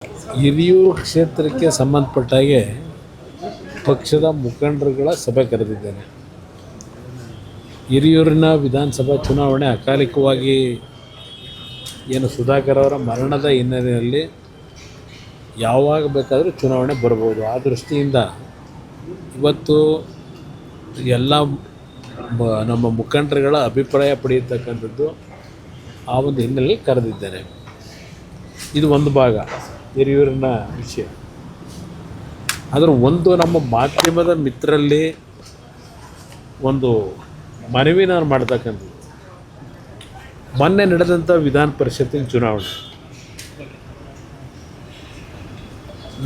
ಹಿರಿಯೂರು ಕ್ಷೇತ್ರಕ್ಕೆ ಸಂಬಂಧಪಟ್ಟಾಗೆ ಪಕ್ಷದ ಮುಖಂಡರುಗಳ ಸಭೆ ಕರೆದಿದ್ದೇನೆ. ಹಿರಿಯೂರಿನ ವಿಧಾನಸಭಾ ಚುನಾವಣೆ ಅಕಾಲಿಕವಾಗಿ ಏನು ಸುಧಾಕರ್ ಅವರ ಮರಣದ ಹಿನ್ನೆಲೆಯಲ್ಲಿ ಯಾವಾಗ ಬೇಕಾದರೂ ಚುನಾವಣೆ ಬರ್ಬೋದು. ಆ ದೃಷ್ಟಿಯಿಂದ ಇವತ್ತು ಎಲ್ಲ ನಮ್ಮ ಮುಖಂಡರುಗಳ ಅಭಿಪ್ರಾಯ ಪಡೆಯತಕ್ಕಂಥದ್ದು ಆ ಒಂದು ಹಿನ್ನೆಲೆಯಲ್ಲಿ ಕರೆದಿದ್ದೇನೆ. ಇದು ಒಂದು ಭಾಗ ಹಿರಿಯೂರಿನ ವಿಷಯ. ಆದರೆ ಒಂದು ನಮ್ಮ ಮಾಧ್ಯಮದ ಮಿತ್ರರಲ್ಲಿ ಒಂದು ಮನವಿ ನಾನು ಮಾಡ್ತಕ್ಕಂಥದ್ದು, ಮೊನ್ನೆ ನಡೆದಂಥ ವಿಧಾನ ಪರಿಷತ್ತಿನ ಚುನಾವಣೆ,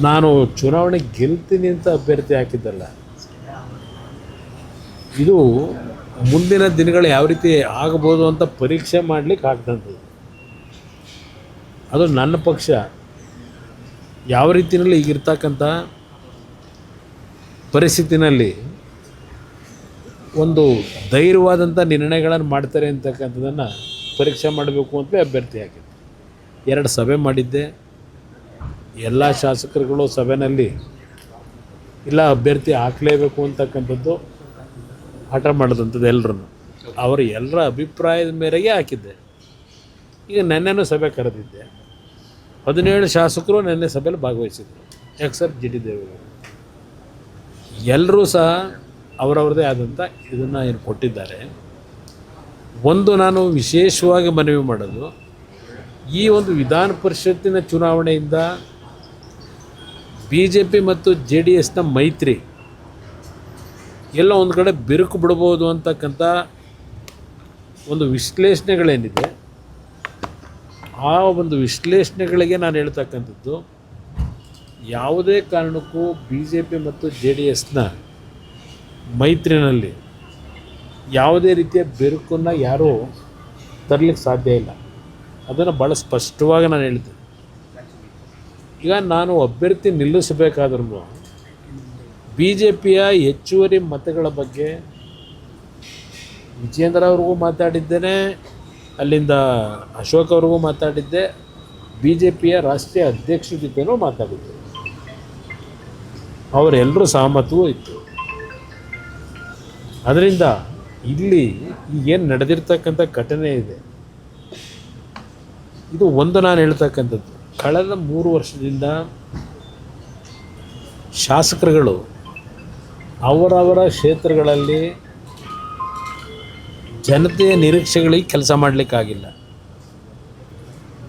ನಾನು ಚುನಾವಣೆ ಗೆಲ್ತೀನಿ ಅಂತ ಅಭ್ಯರ್ಥಿ ಹಾಕಿದ್ದಲ್ಲ. ಇದು ಮುಂದಿನ ದಿನಗಳು ಯಾವ ರೀತಿ ಆಗ್ಬೋದು ಅಂತ ಪರೀಕ್ಷೆ ಮಾಡಲಿಕ್ಕೆ ಹಾಕಿದಂಥದ್ದು. ಅದು ನನ್ನ ಪಕ್ಷ ಯಾವ ರೀತಿಯಲ್ಲಿ ಈಗಿರ್ತಕ್ಕಂಥ ಪರಿಸ್ಥಿತಿನಲ್ಲಿ ಒಂದು ಧೈರ್ಯವಾದಂಥ ನಿರ್ಣಯಗಳನ್ನು ಮಾಡ್ತಾರೆ ಅಂತಕ್ಕಂಥದ್ದನ್ನು ಪರೀಕ್ಷೆ ಮಾಡಬೇಕು ಅಂತಲೇ ಅಭ್ಯರ್ಥಿ ಹಾಕಿದ್ದೆ. 2 ಸಭೆ ಮಾಡಿದ್ದೆ. ಎಲ್ಲ ಶಾಸಕರುಗಳು ಸಭೆಯಲ್ಲಿ ಇಲ್ಲ ಅಭ್ಯರ್ಥಿ ಹಾಕಲೇಬೇಕು ಅಂತಕ್ಕಂಥದ್ದು ಹಠ ಮಾಡಿದಂಥದ್ದು. ಅವರ ಎಲ್ಲರ ಅಭಿಪ್ರಾಯದ ಮೇರೆಗೆ ಹಾಕಿದ್ದೆ. ಈಗ ನೆನ್ನೆನೂ ಸಭೆ ಕರೆದಿದ್ದೆ. 17 ಶಾಸಕರು ನೆನ್ನೆ ಸಭೆಯಲ್ಲಿ ಭಾಗವಹಿಸಿದರು, ಎಕ್ಸೆಪ್ಟ್ ಜಿ ಟಿ ದೇವೇಗೌಡರು. ಎಲ್ಲರೂ ಸಹ ಅವರವ್ರದ್ದೇ ಆದಂಥ ಇದನ್ನು ಏನು ಕೊಟ್ಟಿದ್ದಾರೆ. ಒಂದು ನಾನು ವಿಶೇಷವಾಗಿ ಮನವಿ ಮಾಡೋದು, ಈ ಒಂದು ವಿಧಾನ ಪರಿಷತ್ತಿನ ಚುನಾವಣೆಯಿಂದ BJP ಮತ್ತು JDSನ ಮೈತ್ರಿ ಎಲ್ಲ ಒಂದು ಕಡೆ ಬಿರುಕು ಬಿಡ್ಬೋದು ಅಂತಕ್ಕಂಥ ಒಂದು ವಿಶ್ಲೇಷಣೆಗಳೇನಿದೆ, ಆ ಒಂದು ವಿಶ್ಲೇಷಣೆಗಳಿಗೆ ನಾನು ಹೇಳ್ತಕ್ಕಂಥದ್ದು, ಯಾವುದೇ ಕಾರಣಕ್ಕೂ BJP ಮತ್ತು JDSನ ಮೈತ್ರಿನಲ್ಲಿ ಯಾವುದೇ ರೀತಿಯ ಬಿರುಕನ್ನು ಯಾರೂ ತರಲಿಕ್ಕೆ ಸಾಧ್ಯ ಇಲ್ಲ. ಅದನ್ನು ಭಾಳ ಸ್ಪಷ್ಟವಾಗಿ ನಾನು ಹೇಳ್ತೀನಿ. ಈಗ ನಾನು ಅಭ್ಯರ್ಥಿ ನಿಲ್ಲಿಸಬೇಕಾದ್ರೂ BJPಯ ಹೆಚ್ಚುವರಿ ಮತಗಳ ಬಗ್ಗೆ ವಿಜೇಂದ್ರ ಅವ್ರಿಗೂ ಮಾತಾಡಿದ್ದೇನೆ, ಅಲ್ಲಿಂದ ಅಶೋಕ್ ಅವ್ರಿಗೂ ಮಾತಾಡಿದ್ದೆ, BJPಯ ರಾಷ್ಟ್ರೀಯ ಅಧ್ಯಕ್ಷರ ಜೊತೆನೂ ಮಾತಾಡಿದ್ದೆ. ಅವರೆಲ್ಲರೂ ಸಹಮತವೂ ಇತ್ತು. ಅದರಿಂದ ಇಲ್ಲಿ ಈಗೇನು ನಡೆದಿರ್ತಕ್ಕಂಥ ಘಟನೆ ಇದೆ, ಇದು ಒಂದು ನಾನು ಹೇಳ್ತಕ್ಕಂಥದ್ದು, ಕಳೆದ 3 ವರ್ಷದಿಂದ ಶಾಸಕರುಗಳು ಅವರವರ ಕ್ಷೇತ್ರಗಳಲ್ಲಿ ಜನತೆಯ ನಿರೀಕ್ಷೆಗಳಿಗೆ ಕೆಲಸ ಮಾಡಲಿಕ್ಕಾಗಿಲ್ಲ.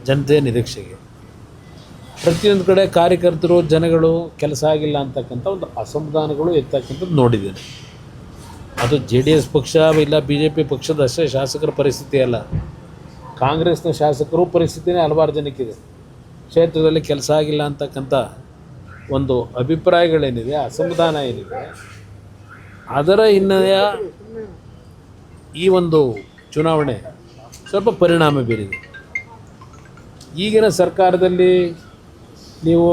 ಜನತೆಯ ನಿರೀಕ್ಷೆಗೆ ಪ್ರತಿಯೊಂದು ಕಡೆ ಕಾರ್ಯಕರ್ತರು ಜನಗಳು ಕೆಲಸ ಆಗಿಲ್ಲ ಅಂತಕ್ಕಂಥ ಒಂದು ಅಸಮಾಧಾನಗಳು ಎತ್ತಕ್ಕಂಥದ್ದು ನೋಡಿದ್ದೇನೆ. ಅದು JDS ಪಕ್ಷ ಇಲ್ಲ BJP ಪಕ್ಷದ ಅಷ್ಟೇ ಶಾಸಕರ ಪರಿಸ್ಥಿತಿ ಅಲ್ಲ, ಕಾಂಗ್ರೆಸ್ನ ಶಾಸಕರು ಪರಿಸ್ಥಿತಿನೇ ಹಲವಾರು ಜನಕ್ಕಿದೆ. ಕ್ಷೇತ್ರದಲ್ಲಿ ಕೆಲಸ ಆಗಿಲ್ಲ ಅಂತಕ್ಕಂಥ ಒಂದು ಅಭಿಪ್ರಾಯಗಳೇನಿದೆ, ಅಸಮಾಧಾನ ಏನಿದೆ, ಅದರ ಹಿನ್ನೆಲೆಯ ಈ ಒಂದು ಚುನಾವಣೆ ಸ್ವಲ್ಪ ಪರಿಣಾಮ ಬೀರಿದೆ. ಈಗಿನ ಸರ್ಕಾರದಲ್ಲಿ ನೀವು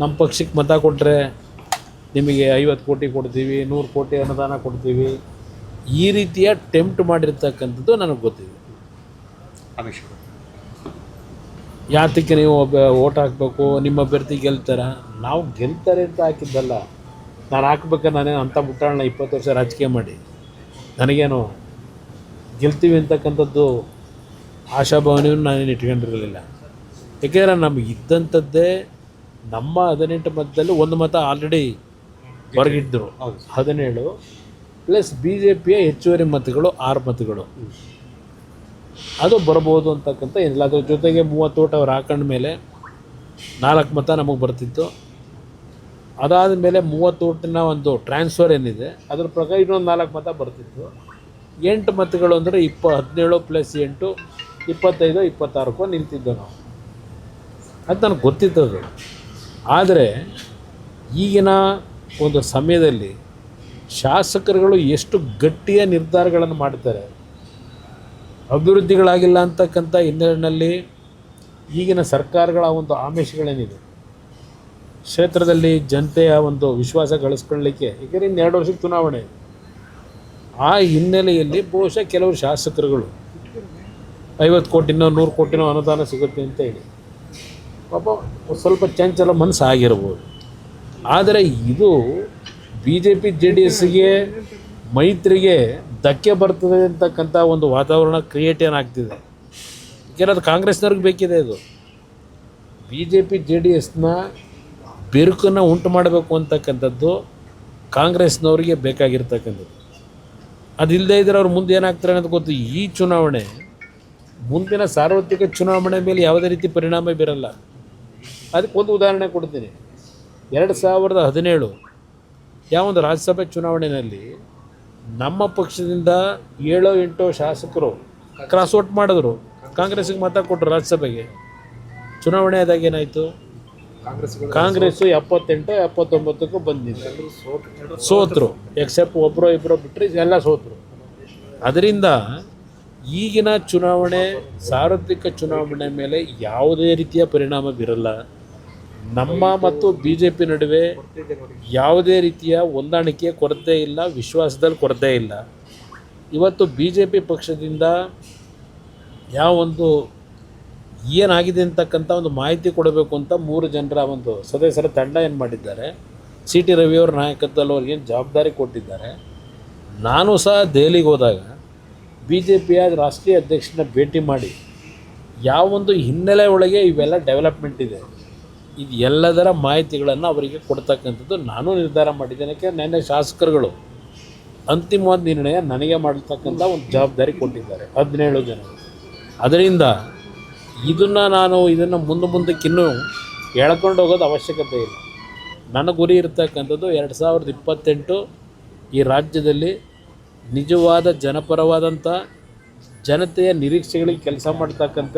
ನಮ್ಮ ಪಕ್ಷಕ್ಕೆ ಮತ ಕೊಟ್ಟರೆ ನಿಮಗೆ 50 ಕೋಟಿ ಕೊಡ್ತೀವಿ, 100 ಕೋಟಿ ಅನುದಾನ ಕೊಡ್ತೀವಿ, ಈ ರೀತಿಯ ಟೆಂಪ್ಟ್ ಮಾಡಿರ್ತಕ್ಕಂಥದ್ದು ನನಗೆ ಗೊತ್ತಿದೆ. ಯಾತಕ್ಕೆ ನೀವು ಓಟ್ ಹಾಕಬೇಕು, ನಿಮ್ಮ ಅಭ್ಯರ್ಥಿ ಗೆಲ್ತಾರ, ನಾವು ಗೆಲ್ತಾರೆ ಅಂತ ಹಾಕಿದ್ದಲ್ಲ. ನಾನು ಹಾಕ್ಬೇಕಾದ್ರೆ ನಾನೇನು ಅಂಥ ಮುಟ್ಟಾಳನ್ನ 20 ವರ್ಷ ರಾಜಕೀಯ ಮಾಡಿ ನನಗೇನು ಗೆಲ್ತೀವಿ ಅಂತಕ್ಕಂಥದ್ದು ಆಶಾಭಾವನೆಯನ್ನು ನಾನೇನು ಇಟ್ಕೊಂಡಿರಲಿಲ್ಲ. ಏಕೆಂದರೆ ನಮಗೆ ಇದ್ದಂಥದ್ದೇ ನಮ್ಮ 18 ಮತದಲ್ಲಿ 1 ಮತ ಆಲ್ರೆಡಿ ಹೊರಗಿದ್ದರು, 17 ಪ್ಲಸ್ BJPಯ ಹೆಚ್ಚುವರಿ ಮತಗಳು 6 ಮತಗಳು ಅದು ಬರ್ಬೋದು ಅಂತಕ್ಕಂಥ ಏನಿಲ್ಲ. ಅದ್ರ ಜೊತೆಗೆ 30 ಓಟ್ ಅವ್ರು ಹಾಕೊಂಡ ಮೇಲೆ 4 ಮತ ನಮಗೆ ಬರ್ತಿತ್ತು. ಅದಾದ ಮೇಲೆ 30 ಓಟಿನ ಒಂದು ಟ್ರಾನ್ಸ್ಫರ್ ಏನಿದೆ ಅದ್ರ ಪ್ರಕಾರ ಇನ್ನೊಂದು 4 ಮತ ಬರ್ತಿತ್ತು. 8 ಮತಗಳು ಅಂದರೆ 17 ಪ್ಲಸ್ 8 25 26 ನಿಲ್ತಿದ್ದೋ ನಾವು. ಅದು ನನಗೆ ಗೊತ್ತಿತ್ತದು. ಆದರೆ ಈಗಿನ ಒಂದು ಸಮಯದಲ್ಲಿ ಶಾಸಕರುಗಳು ಎಷ್ಟು ಗಟ್ಟಿಯ ನಿರ್ಧಾರಗಳನ್ನು ಮಾಡ್ತಾರೆ, ಅಭಿವೃದ್ಧಿಗಳಾಗಿಲ್ಲ ಅಂತಕ್ಕಂಥ ಹಿನ್ನೆಲೆಯಲ್ಲಿ ಈಗಿನ ಸರ್ಕಾರಗಳ ಒಂದು ಆಮಿಷಗಳೇನಿದೆ, ಕ್ಷೇತ್ರದಲ್ಲಿ ಜನತೆಯ ಒಂದು ವಿಶ್ವಾಸ ಗಳಿಸ್ಕೊಳ್ಳಲಿಕ್ಕೆ, ಏಕೆಂದರೆ ಇನ್ನು 2 ವರ್ಷಕ್ಕೆ ಚುನಾವಣೆ, ಆ ಹಿನ್ನೆಲೆಯಲ್ಲಿ ಬಹುಶಃ ಕೆಲವರು ಶಾಸಕರುಗಳು 50 ಕೋಟಿನೋ 100 ಕೋಟಿನೋ ಅನುದಾನ ಸಿಗುತ್ತೆ ಅಂತ ಹೇಳಿ ಪಾಪ ಸ್ವಲ್ಪ ಚಂಚಲ ಮನಸ್ಸು ಆಗಿರ್ಬೋದು. ಆದರೆ ಇದು B J P J D ಎಸ್ಗೆ ಮೈತ್ರಿಗೆ ಧಕ್ಕೆ ಬರ್ತದೆ ಅಂತಕ್ಕಂಥ ಒಂದು ವಾತಾವರಣ ಕ್ರಿಯೇಟ್ ಏನಾಗ್ತಿದೆ. ಯಾಕೆಂದರೆ ಅದು ಕಾಂಗ್ರೆಸ್ನವ್ರಿಗೆ ಬೇಕಿದೆ. ಇದು B J P J D ಎಸ್ನ ಬಿರುಕನ್ನು ಉಂಟು ಮಾಡಬೇಕು ಅಂತಕ್ಕಂಥದ್ದು ಕಾಂಗ್ರೆಸ್ನವ್ರಿಗೆ ಬೇಕಾಗಿರ್ತಕ್ಕಂಥದ್ದು. ಅದಿಲ್ಲದೆ ಇದ್ದರೆ ಅವ್ರು ಮುಂದೆ ಏನಾಗ್ತಾರೆ ಅಂತ ಗೊತ್ತು. ಈ ಚುನಾವಣೆ ಮುಂದಿನ ಸಾರ್ವತ್ರಿಕ ಚುನಾವಣೆ ಮೇಲೆ ಯಾವುದೇ ರೀತಿ ಪರಿಣಾಮ ಬೀರಲ್ಲ. ಅದಕ್ಕೊಂದು ಉದಾಹರಣೆ ಕೊಡ್ತೀನಿ. 2017 ಯಾವೊಂದು ರಾಜ್ಯಸಭೆ ಚುನಾವಣೆಯಲ್ಲಿ ನಮ್ಮ ಪಕ್ಷದಿಂದ 7-8 ಶಾಸಕರು ಕ್ರಾಸ್ ಔಟ್ ಮಾಡಿದ್ರು, ಕಾಂಗ್ರೆಸ್ಸಿಗೆ ಮತ ಕೊಟ್ಟರು. ರಾಜ್ಯಸಭೆಗೆ ಚುನಾವಣೆ ಆದಾಗ ಏನಾಯಿತು, ಕಾಂಗ್ರೆಸ್ಸು 78-79ಕ್ಕೂ ಬಂದಿದೆ, ಸೋತರು. ಎಕ್ಸೆಪ್ಟ್ ಒಬ್ಬರು ಇಬ್ಬರು ಬಿಟ್ಟರೆ ಎಲ್ಲ ಸೋತರು. ಅದರಿಂದ ಈಗಿನ ಚುನಾವಣೆ ಸಾರ್ವತ್ರಿಕ ಚುನಾವಣೆ ಮೇಲೆ ಯಾವುದೇ ರೀತಿಯ ಪರಿಣಾಮ ಬೀರಲ್ಲ. ನಮ್ಮ ಮತ್ತು ಬಿ ಜೆ ಪಿ ನಡುವೆ ಯಾವುದೇ ರೀತಿಯ ಹೊಂದಾಣಿಕೆ ಕೊರತೆ ಇಲ್ಲ, ವಿಶ್ವಾಸದಲ್ಲಿ ಕೊರತೆ ಇಲ್ಲ. ಇವತ್ತು ಬಿ ಜೆ ಪಿ ಪಕ್ಷದಿಂದ ಯಾವೊಂದು ಏನಾಗಿದೆ ಅಂತಕ್ಕಂಥ ಒಂದು ಮಾಹಿತಿ ಕೊಡಬೇಕು ಅಂತ 3 ಜನರ ಒಂದು ಸದಸ್ಯರ ತಂಡ ಏನು ಮಾಡಿದ್ದಾರೆ, ಸಿ ಟಿ ರವಿಯವರ ನಾಯಕತ್ವದಲ್ಲಿ ಅವ್ರಿಗೇನು ಜವಾಬ್ದಾರಿ ಕೊಟ್ಟಿದ್ದಾರೆ. ನಾನು ಸಹ ದೆಹಲಿಗೆ ಹೋದಾಗ ಬಿ ಜೆ ಪಿಯ ರಾಷ್ಟ್ರೀಯ ಅಧ್ಯಕ್ಷನ ಭೇಟಿ ಮಾಡಿ ಯಾವೊಂದು ಹಿನ್ನೆಲೆ ಒಳಗೆ ಇವೆಲ್ಲ ಡೆವಲಪ್ಮೆಂಟ್ ಇದೆ, ಇದು ಎಲ್ಲದರ ಮಾಹಿತಿಗಳನ್ನು ಅವರಿಗೆ ಕೊಡ್ತಕ್ಕಂಥದ್ದು ನಾನು ನಿರ್ಧಾರ ಮಾಡಿದ್ದೇನೆ. ನೆನ್ನೆ ಶಾಸಕರುಗಳು ಅಂತಿಮವಾದ ನಿರ್ಣಯ ನನಗೆ ಮಾಡತಕ್ಕಂಥ ಒಂದು ಜವಾಬ್ದಾರಿ ಕೊಟ್ಟಿದ್ದಾರೆ 17 ಜನ. ಅದರಿಂದ ಇದನ್ನು ಮುಂದಕ್ಕಿನ್ನೂ ಎಳ್ಕೊಂಡು ಹೋಗೋದು ಅವಶ್ಯಕತೆ ಇಲ್ಲ. ನನ್ನ ಗುರಿ ಇರತಕ್ಕಂಥದ್ದು 2028 ಈ ರಾಜ್ಯದಲ್ಲಿ ನಿಜವಾದ ಜನಪರವಾದಂಥ ಜನತೆಯ ನಿರೀಕ್ಷೆಗಳಿಗೆ ಕೆಲಸ ಮಾಡ್ತಕ್ಕಂಥ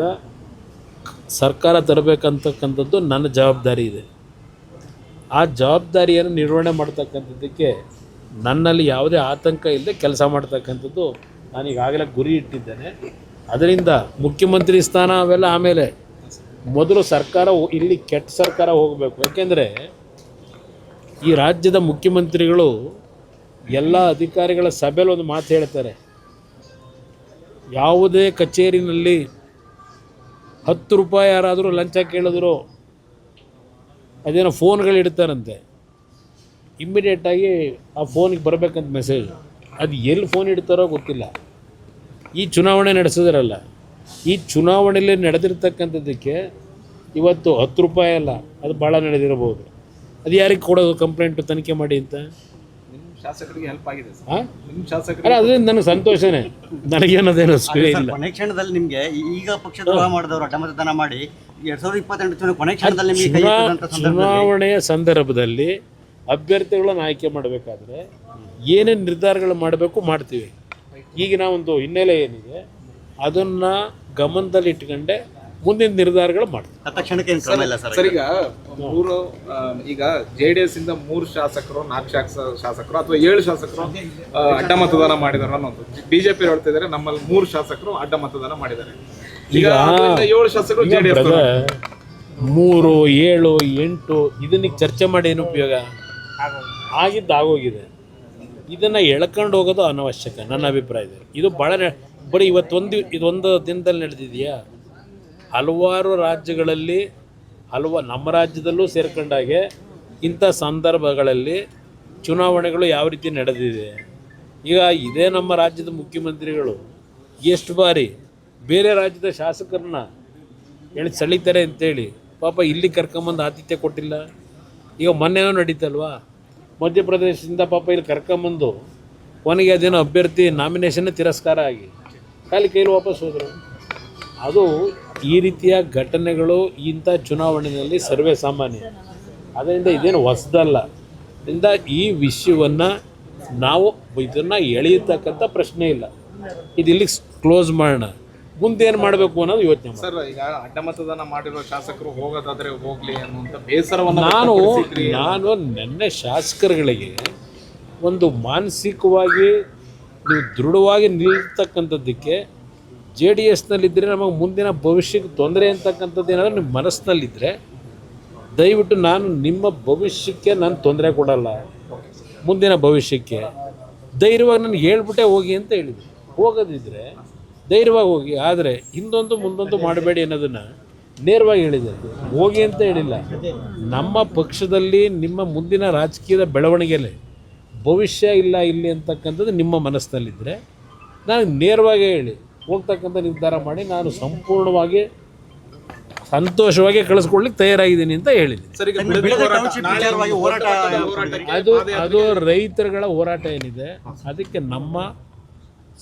ಸರ್ಕಾರ ತರಬೇಕಂತಕ್ಕಂಥದ್ದು ನನ್ನ ಜವಾಬ್ದಾರಿ ಇದೆ. ಆ ಜವಾಬ್ದಾರಿಯನ್ನು ನಿರ್ವಹಣೆ ಮಾಡ್ತಕ್ಕಂಥದ್ದಕ್ಕೆ ನನ್ನಲ್ಲಿ ಯಾವುದೇ ಆತಂಕ ಇಲ್ಲದೆ ಕೆಲಸ ಮಾಡ್ತಕ್ಕಂಥದ್ದು ನಾನು ಈಗಾಗಲೇ ಗುರಿ ಇಟ್ಟಿದ್ದೇನೆ. ಅದರಿಂದ ಮುಖ್ಯಮಂತ್ರಿ ಸ್ಥಾನ ಅವೆಲ್ಲ ಆಮೇಲೆ, ಮೊದಲು ಸರ್ಕಾರ ಇಲ್ಲಿ ಕೆಟ್ಟ ಸರ್ಕಾರ ಹೋಗಬೇಕು. ಯಾಕೆಂದರೆ ಈ ರಾಜ್ಯದ ಮುಖ್ಯಮಂತ್ರಿಗಳು ಎಲ್ಲ ಅಧಿಕಾರಿಗಳ ಸಭೆಯಲ್ಲಿ ಒಂದು ಮಾತು ಹೇಳ್ತಾರೆ, ಯಾವುದೇ ಕಚೇರಿನಲ್ಲಿ 10 ರೂಪಾಯಿ ಯಾರಾದರೂ ಲಂಚ ಕೇಳಿದ್ರು ಅದೇನೋ ಫೋನ್ಗಳು ಇಡ್ತಾರಂತೆ, ಇಮ್ಮಿಡಿಯೇಟಾಗಿ ಆ ಫೋನಿಗೆ ಬರಬೇಕಂತ ಮೆಸೇಜ್. ಅದು ಎಲ್ಲಿ ಫೋನ್ ಇಡ್ತಾರೋ ಗೊತ್ತಿಲ್ಲ. ಈ ಚುನಾವಣೆ ನಡೆಸಿದ್ರಲ್ಲ, ಈ ಚುನಾವಣೆಯಲ್ಲಿ ನಡೆದಿರ್ತಕ್ಕಂಥದ್ದಕ್ಕೆ ಇವತ್ತು 10 ರೂಪಾಯಿ ಅಲ್ಲ, ಅದು ಭಾಳ ನಡೆದಿರಬಹುದು. ಅದು ಯಾರಿಗೆ ಕೊಡೋದು ಕಂಪ್ಲೇಂಟು ತನಿಖೆ ಮಾಡಿ ಅಂತ? ಶಾಸಕರಿಗೆ ಹೆಲ್ಪ್ ಆಗಿದೆ ಹಾಂ, ಅಲ್ಲ ಅದರಿಂದ ನನಗೆ ಸಂತೋಷನೇ, ನನಗೇನದೇನು ಇಲ್ಲ. ಕೊನೆ ಕ್ಷಣದಲ್ಲಿ ನಿಮಗೆ ಈಗ ಪಕ್ಷದ್ರೋಹ ಮಾಡಿದವರು ಅಡ್ಡ ಮತದಾನ ಮಾಡಿ 2028 ಕೊನೆ ಕ್ಷಣದಲ್ಲಿ ಚುನಾವಣೆಯ ಸಂದರ್ಭದಲ್ಲಿ ಅಭ್ಯರ್ಥಿಗಳನ್ನು ಆಯ್ಕೆ ಮಾಡಬೇಕಾದ್ರೆ ಏನೇನು ನಿರ್ಧಾರಗಳು ಮಾಡಬೇಕು ಮಾಡ್ತೀವಿ. ಈಗಿನ ಒಂದು ಹಿನ್ನೆಲೆ ಏನಿದೆ ಅದನ್ನು ಗಮನದಲ್ಲಿ ಇಟ್ಕೊಂಡೆ ಮುಂದಿನ ನಿರ್ಧಾರಗಳು ಮಾಡ್ತೀವಿ. ತಕ್ಷಣಕ್ಕೆ ಸರ್, ಈಗ JDS ಇಂದ 3 ಶಾಸಕರು 4 ಶಾಸಕರು ಅಥವಾ 7 ಶಾಸಕರು ಅಡ್ಡ ಮತದಾನ ಮಾಡಿದಾರೆ ಅನ್ನೋದು ಬಿಜೆಪಿ ಹೇಳ್ತಿದ್ದಾರೆ. ನಮ್ಮಲ್ಲಿ 3 ಶಾಸಕರು ಅಡ್ಡ ಮತದಾನ ಮಾಡಿದ್ದಾರೆ. ಈಗ 7 ಶಾಸಕರು JDS 3, 7, 8 ಇದನ್ನ ಚರ್ಚೆ ಮಾಡಿ ಏನು ಉಪಯೋಗ? ಆಗೋಗಿದೆ. ಇದನ್ನು ಎಳ್ಕೊಂಡು ಹೋಗೋದು ಅನವಶ್ಯಕ ನನ್ನ ಅಭಿಪ್ರಾಯದಲ್ಲಿ. ಇದು ಭಾಳ ಬರೀ ಇದೊಂದು ದಿನದಲ್ಲಿ ನಡೆದಿದೆಯಾ? ಹಲವಾರು ರಾಜ್ಯಗಳಲ್ಲಿ ನಮ್ಮ ರಾಜ್ಯದಲ್ಲೂ ಸೇರ್ಕೊಂಡಾಗೆ ಇಂಥ ಸಂದರ್ಭಗಳಲ್ಲಿ ಚುನಾವಣೆಗಳು ಯಾವ ರೀತಿ ನಡೆದಿದೆ. ಈಗ ಇದೇ ನಮ್ಮ ರಾಜ್ಯದ ಮುಖ್ಯಮಂತ್ರಿಗಳು ಎಷ್ಟು ಬಾರಿ ಬೇರೆ ರಾಜ್ಯದ ಶಾಸಕರನ್ನ ಸೆಳೀತಾರೆ ಅಂತೇಳಿ ಪಾಪ ಇಲ್ಲಿ ಕರ್ಕೊಂಬಂದು ಆತಿಥ್ಯ ಕೊಟ್ಟಿಲ್ಲ. ಈಗ ಮೊನ್ನೆನೋ ನಡೀತಲ್ವಾ, ಮಧ್ಯಪ್ರದೇಶದಿಂದ ಪಾಪ ಇಲ್ಲಿ ಕರ್ಕೊಂಬಂದು ಕೊನೆಗೆ ಅದೇನೋ ಅಭ್ಯರ್ಥಿ ನಾಮಿನೇಷನ್ನೇ ತಿರಸ್ಕಾರ ಆಗಿ ಕೈಲಿ ವಾಪಸ್ ಹೋದರು. ಅದು ಈ ರೀತಿಯ ಘಟನೆಗಳು ಇಂಥ ಚುನಾವಣೆಯಲ್ಲಿ ಸರ್ವೇ ಸಾಮಾನ್ಯ. ಅದರಿಂದ ಇದೇನು ಹೊಸದಲ್ಲ. ಅದರಿಂದ ಈ ವಿಷಯವನ್ನು ನಾವು ಇದನ್ನು ಎಳೆಯತಕ್ಕಂಥ ಪ್ರಶ್ನೆ ಇಲ್ಲ. ಇದು ಇಲ್ಲಿಗೆ ಕ್ಲೋಸ್ ಮಾಡೋಣ, ಮುಂದೇನು ಮಾಡಬೇಕು ಅನ್ನೋದು ಯೋಚನೆ ಮಾಡಿ. ಸರ್, ಈಗ ಅಡ್ಡ ಮತದಾನ ಮಾಡಿರೋ ಶಾಸಕರು ಹೋಗೋದಾದರೆ ಹೋಗಲಿ ಅನ್ನುವಂಥ ಬೇಸರವನ್ನು ನಾನು ನೆನ್ನೆ ಶಾಸಕರುಗಳಿಗೆ ಒಂದು ಮಾನಸಿಕವಾಗಿ ನೀವು ದೃಢವಾಗಿ ನಿಲ್ತಕ್ಕಂಥದ್ದಕ್ಕೆ JDSನಲ್ಲಿದ್ದರೆ ನಮಗೆ ಮುಂದಿನ ಭವಿಷ್ಯಕ್ಕೆ ತೊಂದರೆ ಅಂತಕ್ಕಂಥದ್ದು ಏನಾದರೂ ನಿಮ್ಮ ಮನಸ್ಸಿನಲ್ಲಿದ್ದರೆ ದಯವಿಟ್ಟು ನಾನು ನಿಮ್ಮ ಭವಿಷ್ಯಕ್ಕೆ ನಾನು ತೊಂದರೆ ಕೊಡಲ್ಲ. ಮುಂದಿನ ಭವಿಷ್ಯಕ್ಕೆ ಧೈರ್ಯವಾಗಿ ನನಗೆ ಹೇಳ್ಬಿಟ್ಟೆ ಹೋಗಿ ಅಂತ ಹೇಳಿದ್ವಿ. ಹೋಗೋದಿದ್ದರೆ ಧೈರ್ಯವಾಗಿ ಹೋಗಿ, ಆದರೆ ಹಿಂದೊಂದು ಮುಂದೊಂದು ಮಾಡಬೇಡಿ ಅನ್ನೋದನ್ನು ನೇರವಾಗಿ ಹೇಳಿದೆ, ಹೋಗಿ ಅಂತ ಹೇಳಿಲ್ಲ. ನಮ್ಮ ಪಕ್ಷದಲ್ಲಿ ನಿಮ್ಮ ಮುಂದಿನ ರಾಜಕೀಯದ ಬೆಳವಣಿಗೆಯಲ್ಲಿ ಭವಿಷ್ಯ ಇಲ್ಲ ಇಲ್ಲಿ ಅಂತಕ್ಕಂಥದ್ದು ನಿಮ್ಮ ಮನಸ್ಸಿನಲ್ಲಿದ್ದರೆ ನಾನು ನೇರವಾಗಿ ಹೇಳಿ ಹೋಗ್ತಕ್ಕಂಥ ನಿರ್ಧಾರ ಮಾಡಿ ನಾನು ಸಂಪೂರ್ಣವಾಗಿ ಸಂತೋಷವಾಗಿ ಕಳಿಸ್ಕೊಡ್ಲಿಕ್ಕೆ ತಯಾರಾಗಿದ್ದೀನಿ ಅಂತ ಹೇಳಿದ್ದೀನಿ. ಸರ್, ಈಗ ಬಿಡದಿ ಟೌನ್ಶಿಪ್ ವಿಚಾರವಾಗಿ ಹೋರಾಟ ಅದು ರೈತರುಗಳ ಹೋರಾಟ ಏನಿದೆ ಅದಕ್ಕೆ ನಮ್ಮ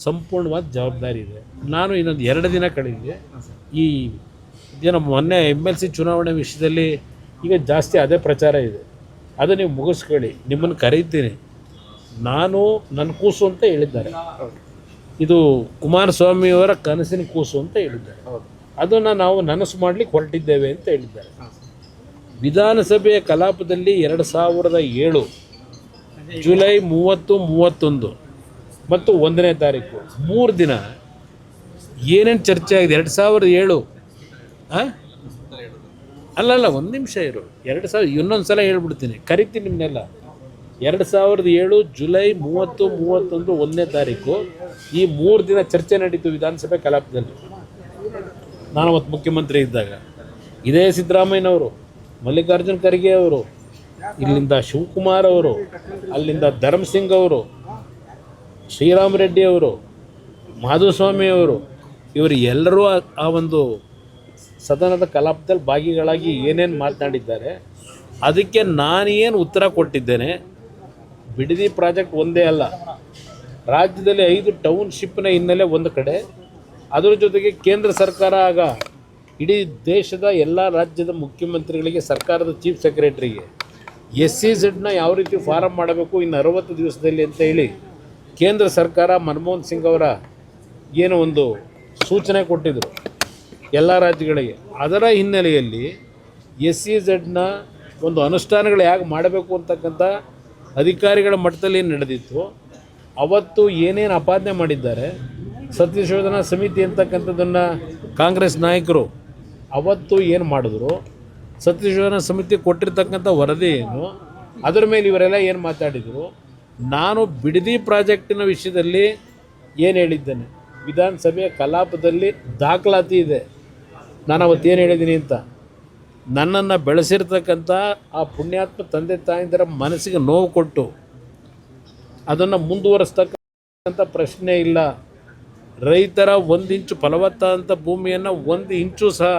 ಸಂಪೂರ್ಣವಾದ ಜವಾಬ್ದಾರಿ ಇದೆ. ನಾನು ಇನ್ನೊಂದು 2 ದಿನ ಕಳೆದಿದೆ. ಈ ಏನು ಮೊನ್ನೆ MLC ಚುನಾವಣೆ ವಿಷಯದಲ್ಲಿ ಈಗ ಜಾಸ್ತಿ ಅದೇ ಪ್ರಚಾರ ಇದೆ, ಅದು ನೀವು ಮುಗಿಸ್ಕೊಳ್ಳಿ, ನಿಮ್ಮನ್ನು ಕರೀತೀನಿ. ನಾನು ನನ್ನ ಕೂಸು ಅಂತ ಹೇಳಿದ್ದಾರೆ, ಇದು ಕುಮಾರಸ್ವಾಮಿಯವರ ಕನಸಿನ ಕೂಸು ಅಂತ ಹೇಳಿದ್ದಾರೆ. ಅದನ್ನು ನಾವು ನನಸು ಮಾಡಲಿಕ್ಕೆ ಹೊರಟಿದ್ದೇವೆ ಅಂತ ಹೇಳಿದ್ದಾರೆ. ವಿಧಾನಸಭೆಯ ಕಲಾಪದಲ್ಲಿ 2007 ಜುಲೈ 30, 31 ಮತ್ತು 1ನೇ ತಾರೀಕು 3 ದಿನ ಏನೇನು ಚರ್ಚೆ ಆಗಿದೆ. 2007 ಅಲ್ಲಲ್ಲ, 1 ನಿಮಿಷ ಇರು. 2000 ಇನ್ನೊಂದು ಸಲ ಹೇಳ್ಬಿಡ್ತೀನಿ, ಕರಿತೀನಿ ನಿಮ್ಮನ್ನೆಲ್ಲ. 2007 ಜುಲೈ 30, 31, 1ನೇ ತಾರೀಕು ಈ 3 ದಿನ ಚರ್ಚೆ ನಡೀತು ವಿಧಾನಸಭೆ ಕಲಾಪದಲ್ಲಿ. ನಾನು ಅವತ್ತು ಮುಖ್ಯಮಂತ್ರಿ ಇದ್ದಾಗ ಇದೇ ಸಿದ್ದರಾಮಯ್ಯನವರು, ಮಲ್ಲಿಕಾರ್ಜುನ್ ಖರ್ಗೆ ಅವರು, ಇಲ್ಲಿಂದ ಶಿವಕುಮಾರ್ ಅವರು, ಅಲ್ಲಿಂದ ಧರ್ಮಸಿಂಗ್ ಅವರು, ಶ್ರೀರಾಮ್ ರೆಡ್ಡಿ ಅವರು, ಮಾಧುಸ್ವಾಮಿ ಅವರು, ಇವರು ಎಲ್ಲರೂ ಆ ಒಂದು ಸದನದ ಕಲಾಪದಲ್ಲಿ ಭಾಗಿಗಳಾಗಿ ಏನೇನು ಮಾತನಾಡಿದ್ದಾರೆ ಅದಕ್ಕೆ ನಾನೇನು ಉತ್ತರ ಕೊಟ್ಟಿದ್ದೇನೆ. ಬಿಡದಿ ಪ್ರಾಜೆಕ್ಟ್ ಒಂದೇ ಅಲ್ಲ, ರಾಜ್ಯದಲ್ಲಿ 5 ಟೌನ್ಶಿಪ್ನ ಹಿನ್ನೆಲೆ ಒಂದು ಕಡೆ, ಅದರ ಜೊತೆಗೆ ಕೇಂದ್ರ ಸರ್ಕಾರ ಆಗ ಇಡೀ ದೇಶದ ಎಲ್ಲ ರಾಜ್ಯದ ಮುಖ್ಯಮಂತ್ರಿಗಳಿಗೆ, ಸರ್ಕಾರದ ಚೀಫ್ ಸೆಕ್ರೆಟರಿಗೆ SEZನ ಯಾವ ರೀತಿ ಫಾರಮ್ ಮಾಡಬೇಕು ಇನ್ನು 60 ದಿವಸದಲ್ಲಿ ಅಂತ ಹೇಳಿ ಕೇಂದ್ರ ಸರ್ಕಾರ ಮನಮೋಹನ್ ಸಿಂಗ್ ಅವರ ಏನೋ ಒಂದು ಸೂಚನೆ ಕೊಟ್ಟಿದ್ದರು ಎಲ್ಲ ರಾಜ್ಯಗಳಿಗೆ. ಅದರ ಹಿನ್ನೆಲೆಯಲ್ಲಿ SEZನ ಒಂದು ಅನುಷ್ಠಾನಗಳು ಹೇಗೆ ಮಾಡಬೇಕು ಅಂತಕ್ಕಂಥ ಅಧಿಕಾರಿಗಳ ಮಟ್ಟದಲ್ಲಿ ಏನು ನಡೆದಿತ್ತು, ಅವತ್ತು ಏನೇನು ಅಪಾದನೆ ಮಾಡಿದ್ದಾರೆ, ಸತ್ಯಶೋಧನಾ ಸಮಿತಿ ಅಂತಕ್ಕಂಥದ್ದನ್ನು ಕಾಂಗ್ರೆಸ್ ನಾಯಕರು ಅವತ್ತು ಏನು ಮಾಡಿದ್ರು, ಸತ್ಯಶೋಧನಾ ಸಮಿತಿ ಕೊಟ್ಟಿರ್ತಕ್ಕಂಥ ವರದಿ ಏನು, ಅದರ ಮೇಲೆ ಇವರೆಲ್ಲ ಏನು ಮಾತಾಡಿದರು. ನಾನು ಬಿಡದಿ ಪ್ರಾಜೆಕ್ಟಿನ ವಿಷಯದಲ್ಲಿ ಏನು ಹೇಳಿದ್ದೇನೆ, ವಿಧಾನಸಭೆಯ ಕಲಾಪದಲ್ಲಿ ದಾಖಲಾತಿ ಇದೆ, ನಾನು ಅವತ್ತು ಏನು ಹೇಳಿದ್ದೀನಿ ಅಂತ. ನನ್ನನ್ನು ಬೆಳೆಸಿರ್ತಕ್ಕಂಥ ಆ ಪುಣ್ಯಾತ್ಮ ತಂದೆ ತಾಯಿಂದರ ಮನಸ್ಸಿಗೆ ನೋವು ಕೊಟ್ಟು ಅದನ್ನು ಮುಂದುವರಿಸ್ತಕ್ಕಂಥ ಪ್ರಶ್ನೆ ಇಲ್ಲ. ರೈತರ 1 ಇಂಚು ಫಲವತ್ತಾದಂಥ ಭೂಮಿಯನ್ನು 1 ಇಂಚು ಸಹ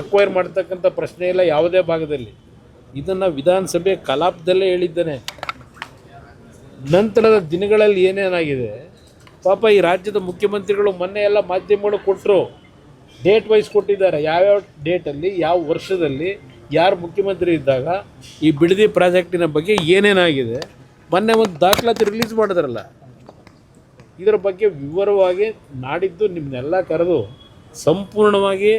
ಅಕ್ವೈರ್ ಮಾಡ್ತಕ್ಕಂಥ ಪ್ರಶ್ನೆ ಇಲ್ಲ ಯಾವುದೇ ಭಾಗದಲ್ಲಿ. ಇದನ್ನು ವಿಧಾನಸಭೆ ಕಲಾಪದಲ್ಲೇ ಹೇಳಿದ್ದೇನೆ. ನಂತರದ ದಿನಗಳಲ್ಲಿ ಏನೇನಾಗಿದೆ ಪಾಪ ಈ ರಾಜ್ಯದ ಮುಖ್ಯಮಂತ್ರಿಗಳು ಮೊನ್ನೆ ಎಲ್ಲ ಮಾಧ್ಯಮಗಳು ಕೊಟ್ಟರು, ಡೇಟ್ ವೈಸ್ ಕೊಟ್ಟಿದ್ದಾರೆ, ಯಾವ್ಯಾವ ಡೇಟಲ್ಲಿ ಯಾವ ವರ್ಷದಲ್ಲಿ ಯಾರು ಮುಖ್ಯಮಂತ್ರಿ ಇದ್ದಾಗ ಈ ಬಿಡದಿ ಪ್ರಾಜೆಕ್ಟಿನ ಬಗ್ಗೆ ಏನೇನಾಗಿದೆ. ಮೊನ್ನೆ ಒಂದು ದಾಖಲಾತಿ ರಿಲೀಸ್ ಮಾಡಿದ್ರಲ್ಲ, ಇದರ ಬಗ್ಗೆ ವಿವರವಾಗಿ ನಾಡಿದ್ದು ನಿಮ್ಮನ್ನೆಲ್ಲ ಕರೆದು ಸಂಪೂರ್ಣವಾಗಿ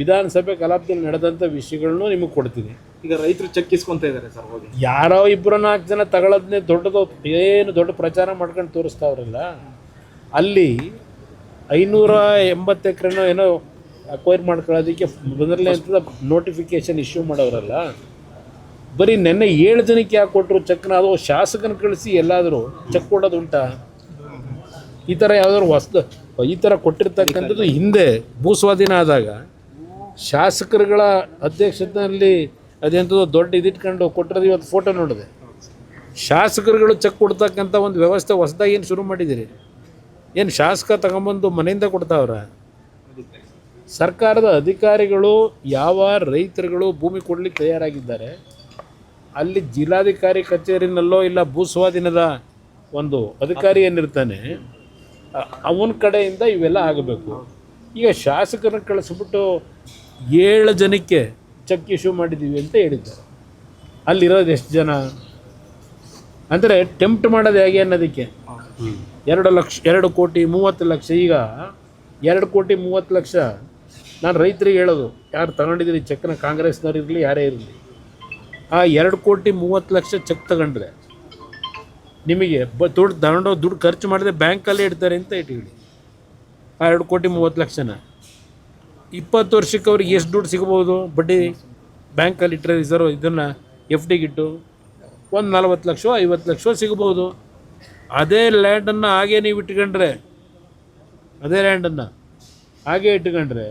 ವಿಧಾನಸಭೆ ಕಲಾಪದಲ್ಲಿ ನಡೆದಂಥ ವಿಷಯಗಳನ್ನು ನಿಮಗೆ ಕೊಡ್ತೀನಿ. ಈಗ ರೈತರು ಚೆಕ್ ಇಸ್ಕೊಂತ ಇದ್ದಾರೆ ಸರ್, ಹೋಗಿ ಯಾರೋ 2-4 ಜನ ತಗೊಳ್ಳೋದನ್ನೇ ದೊಡ್ಡದು, ಏನು ದೊಡ್ಡ ಪ್ರಚಾರ ಮಾಡ್ಕೊಂಡು ತೋರಿಸ್ತಾವ್ರಲ್ಲ. ಅಲ್ಲಿ 580 ಎಕರೆನೋ ಏನೋ ಅಕ್ವೈರ್ ಮಾಡ್ಕೊಳ್ಳೋದಕ್ಕೆ ಮೊದಲನೇ ಹಂತದ ನೋಟಿಫಿಕೇಷನ್ ಇಶ್ಯೂ ಮಾಡೋರಲ್ಲ, ಬರೀ ನೆನ್ನೆ 7 ಜನಕ್ಕೆ ಯಾಕೆ ಕೊಟ್ಟರು ಚೆಕ್ನ? ಅದು ಶಾಸಕನ ಕಳಿಸಿ ಎಲ್ಲಾದರೂ ಚೆಕ್ ಕೊಡೋದು ಉಂಟಾ? ಈ ಥರ ಯಾವುದಾದ್ರು ಈ ಥರ ಕೊಟ್ಟಿರ್ತಕ್ಕಂಥದ್ದು ಹಿಂದೆ ಭೂಸ್ವಾಧೀನ ಆದಾಗ ಶಾಸಕರುಗಳ ಅಧ್ಯಕ್ಷತೆಯಲ್ಲಿ ಅದೆಂಥದ್ದು ದೊಡ್ಡ ಇದಿಟ್ಕೊಂಡು ಕೊಟ್ಟಿರೋದು. ಇವತ್ತು ಫೋಟೋ ನೋಡಿದೆ, ಶಾಸಕರುಗಳು ಚೆಕ್ ಕೊಡ್ತಕ್ಕಂಥ ಒಂದು ವ್ಯವಸ್ಥೆ ಹೊಸದಾಗಿ ಏನು ಶುರು ಮಾಡಿದ್ದೀರಿ? ಏನು ಶಾಸಕ ತಗೊಂಬಂದು ಮನೆಯಿಂದ ಕೊಡ್ತಾವ್ರ? ಸರ್ಕಾರದ ಅಧಿಕಾರಿಗಳು ಯಾವ ರೈತರುಗಳು ಭೂಮಿ ಕೊಡಲಿಕ್ಕೆ ತಯಾರಾಗಿದ್ದಾರೆ ಅಲ್ಲಿ ಜಿಲ್ಲಾಧಿಕಾರಿ ಕಚೇರಿನಲ್ಲೋ ಇಲ್ಲ ಭೂಸ್ವಾಧೀನದ ಒಂದು ಅಧಿಕಾರಿ ಏನಿರ್ತಾನೆ ಅವನ ಕಡೆಯಿಂದ ಇವೆಲ್ಲ ಆಗಬೇಕು. ಈಗ ಶಾಸಕರನ್ನ ಕಳಿಸ್ಬಿಟ್ಟು 7 ಜನಕ್ಕೆ ಚೆಕ್ ಇಶ್ಯೂ ಮಾಡಿದ್ದೀವಿ ಅಂತ ಹೇಳಿದ್ದಾರೆ. ಅಲ್ಲಿರೋದು ಎಷ್ಟು ಜನ ಅಂದರೆ ಟೆಂಪ್ಟ್ ಮಾಡೋದು ಹೇಗೆ ಅನ್ನೋದಕ್ಕೆ 2 ಕೋಟಿ 30 ಲಕ್ಷ. ಈಗ 2 ಕೋಟಿ 30 ಲಕ್ಷ ನಾನು ರೈತರಿಗೆ ಹೇಳೋದು, ಯಾರು ತಗೊಂಡಿದ್ದೀರಿ ಚೆಕ್ನ, ಕಾಂಗ್ರೆಸ್ನವ್ರು ಇರಲಿ ಯಾರೇ ಇರಲಿ, ಆ 2 ಕೋಟಿ 30 ಲಕ್ಷ ಚೆಕ್ ತಗೊಂಡ್ರೆ ನಿಮಗೆ ದುಡ್ಡು ಖರ್ಚು ಮಾಡಿದ್ರೆ ಬ್ಯಾಂಕಲ್ಲೇ ಇಡ್ತಾರೆ ಅಂತ ಇಟ್ಕೊಳ್ಳಿ. ಆ 2 ಕೋಟಿ 30 ಲಕ್ಷನ 20 ವರ್ಷಕ್ಕೆ ಅವ್ರಿಗೆ ಎಷ್ಟು ದುಡ್ಡು ಸಿಗ್ಬೋದು? ಬಡ್ಡಿ ಬ್ಯಾಂಕಲ್ಲಿ ಇಟ್ಟರೆ ರಿಸರ್ವ್ ಇದನ್ನು FDಗಿಟ್ಟು ಒಂದು 40 ಲಕ್ಷ 50 ಲಕ್ಷ ಸಿಗ್ಬೋದು. ಅದೇ ಲ್ಯಾಂಡನ್ನು ಹಾಗೇ ನೀವು ಇಟ್ಕೊಂಡ್ರೆ, ಅದೇ ಲ್ಯಾಂಡನ್ನು ಹಾಗೇ ಇಟ್ಕೊಂಡ್ರೆ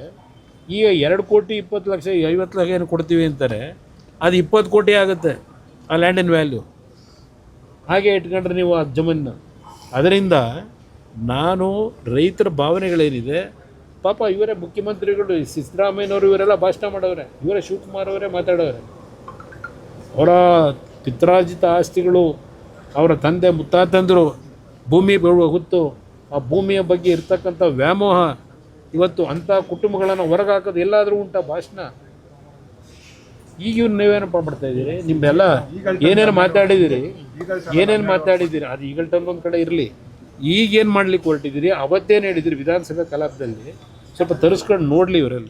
ಈಗ 2 ಕೋಟಿ 20 ಲಕ್ಷ 50 ಲಕ್ಷ ಏನು ಕೊಡ್ತೀವಿ ಅಂತಾರೆ, ಅದು 20 ಕೋಟಿ ಆಗುತ್ತೆ ಆ ಲ್ಯಾಂಡಿನ ವ್ಯಾಲ್ಯೂ. ಹಾಗೆ ಇಟ್ಕೊಂಡ್ರೆ ನೀವು ಆ ಜಮೀನ. ಅದರಿಂದ ನಾನು ರೈತರ ಭಾವನೆಗಳೇನಿದೆ, ಪಾಪ ಇವರೇ ಮುಖ್ಯಮಂತ್ರಿಗಳು ಸಿದ್ದರಾಮಯ್ಯನವರು ಇವರೆಲ್ಲ ಭಾಷಣ ಮಾಡವ್ರೆ, ಇವರೇ ಶಿವಕುಮಾರ್ ಅವರೇ ಮಾತಾಡೋರೆ. ಅವರ ಪಿತ್ರಾರ್ಜಿತ ಆಸ್ತಿಗಳು, ಅವರ ತಂದೆ ಮುತ್ತಾತಂದರು ಭೂಮಿ ಹೊತ್ತು ಆ ಭೂಮಿಯ ಬಗ್ಗೆ ಇರ್ತಕ್ಕಂಥ ವ್ಯಾಮೋಹ, ಇವತ್ತು ಅಂಥ ಕುಟುಂಬಗಳನ್ನು ಹೊರಗೆ ಹಾಕೋದು ಎಲ್ಲಾದರೂ ಉಂಟಾ ಭಾಷಣ? ಈಗ ಇವ್ರು ನೀವೇನಪ್ಪ ಮಾಡ್ತಾ ಇದ್ದೀರಿ? ನಿಮ್ಮೆಲ್ಲ ಏನೇನು ಮಾತಾಡಿದ್ದೀರಿ ಅದು ಈಗಲ್ಟನ್ ಒಂದು ಕಡೆ ಇರಲಿ. ಈಗೇನು ಮಾಡ್ಲಿಕ್ಕೆ ಹೊರಟಿದ್ದೀರಿ? ಅವತ್ತೇನು ಹೇಳಿದಿರಿ ವಿಧಾನಸಭೆ ಕಲಾಪದಲ್ಲಿ? ಸ್ವಲ್ಪ ತರಿಸ್ಕೊಂಡು ನೋಡಲಿ ಇವರೆಲ್ಲ.